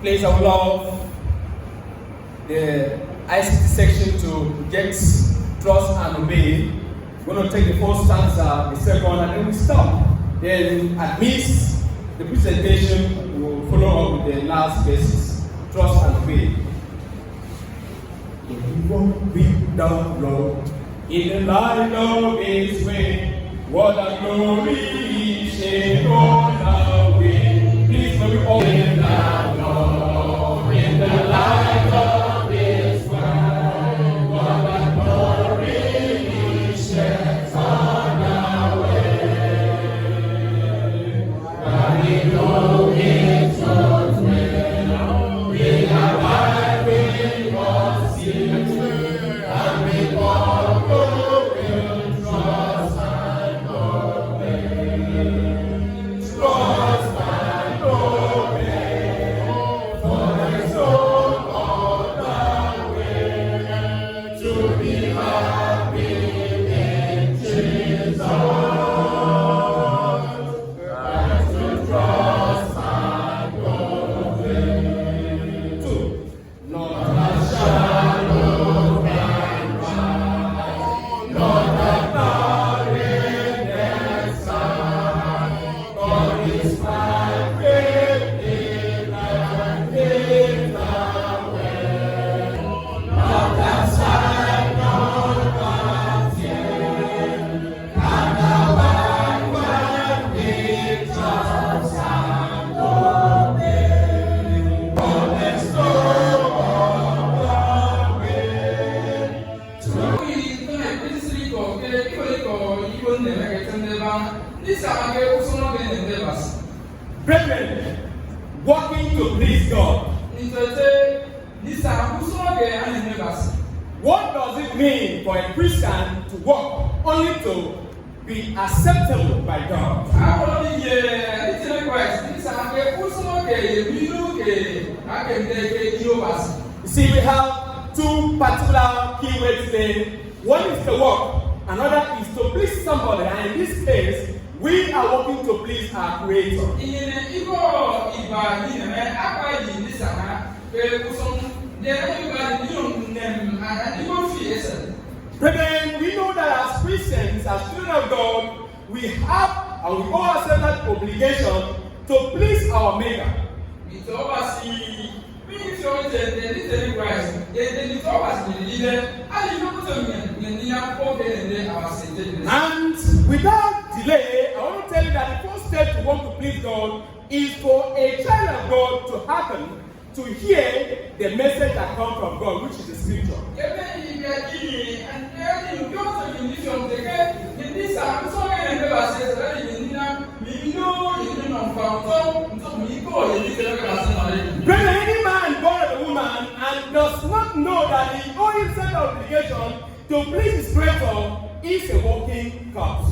Please, I would love the ICT section to get trust and obey. We're going to take the first stanza, the second, and then we stop. Then, amidst the presentation, we will follow up with the last verses. Trust and obey. We won't be down low in the light of His way. What a glory He shed on our way. Please, let me all in down low in the light of His way. What a glory He sheds on our way. And we know His God's will. We are right we must see. And we walk will trust and obey. Trust and obey. For there's no other way to be happy in Jesus. And to trust and obey. 2. Not a shadow can rise, not a cloud in the sky. God is my faith in and in the way. Not a sign, not a tear, and a one we trust and obey. For there's no other way to Brethren, working to please God. What does it mean for a Christian to work only to be acceptable by God? You see, we have two particular keywords today. One is the work, another is to please somebody, and in this case, we are working to please our Creator. Brethren, we know that as Christians, as children of God, we have and we owe ourselves that obligation to please our Maker. And without delay, I want to tell you that the first step to want to please God is for a child of God to happen to hear the message that comes from God, which is the Scripture. Brethren, any man born of a woman and does not know that he owes himself the obligation to please his Creator is a walking corpse.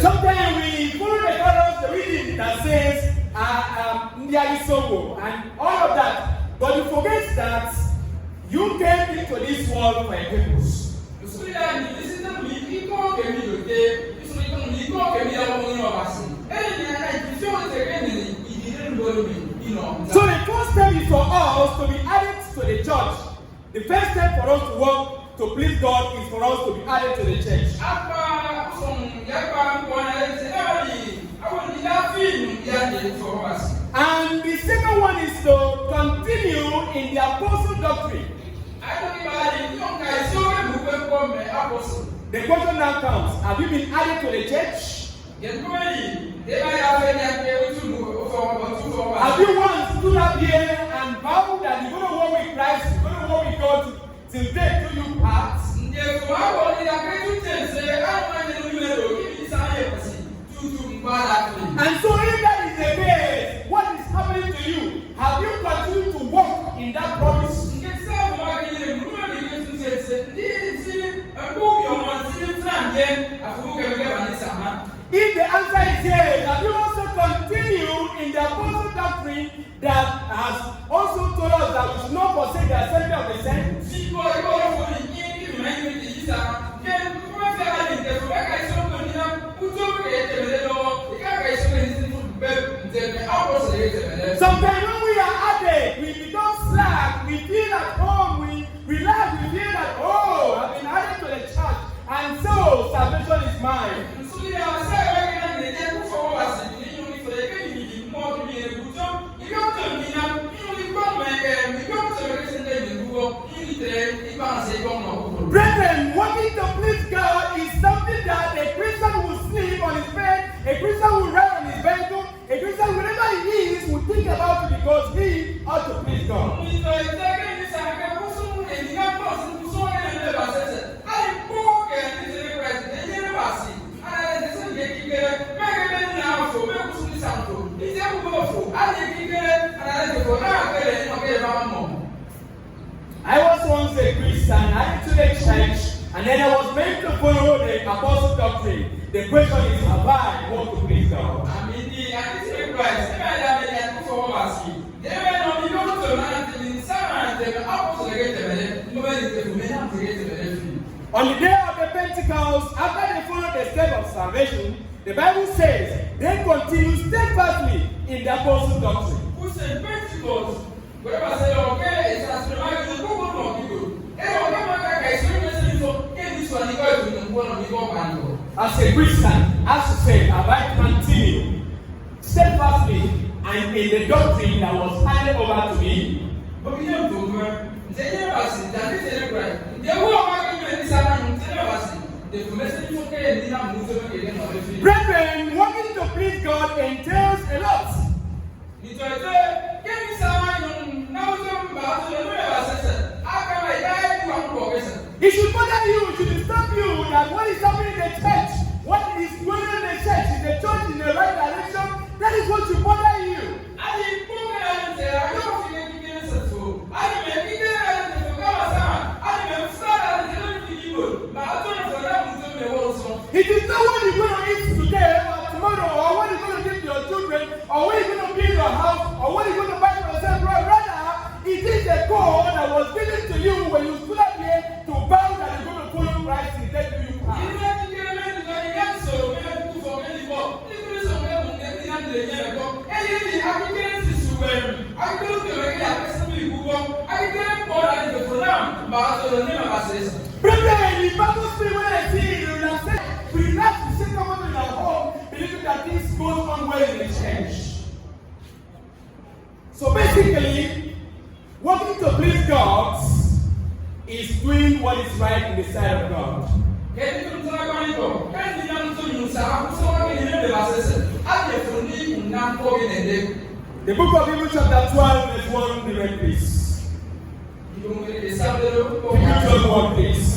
Sometimes we follow the chorus, the reading that says, and all of that, but you forget that you came into this world for a purpose. So the first step is for us to be added to the church. The first step for us to work to please God is for us to be added to the church. And the second one is to continue in the apostle doctrine. The question now comes, have you been added to the church? Have you once stood up here and vowed that you're going to walk with Christ, you're going to walk with God till death do you part? And so if that is the case, what is happening to you? Have you continued to walk in that promise? If the answer is yes, have you also continued in the apostle doctrine that has Christian will ride on his vehicle. A Christian, wherever he is, will think about it because he ought to please God. I was once a Christian. I went to the church, and then I was meant to follow the apostle doctrine. The question is, have I want to please God? On the day of the Pentecost, after they followed the step of salvation, the Bible says they continue steadfastly in the apostle doctrine. As a Christian, as to say, have I continued steadfastly and in the doctrine that was handed over to me? Brethren, wanting to please God entails a lot. It should bother you, it should disturb you that what is happening in the church, what is going on in the church, is the church in the right direction? That is what should bother you. It is not what you're going to eat today or tomorrow, or what you're going to give to your children, or what you're going to build your house, or what you're going to buy for yourself. Rather, it is the call that was given to you when you stood up here to bow that you're going to follow Christ in that you have. Brethren, the Bible says when I see it, you will say, we like to sit down in our home, believing that this goes on well in the church. So basically, wanting to please God is doing what is right in the sight of God. The book of Hebrews chapter 12 is one direct piece. Hebrews 1 piece.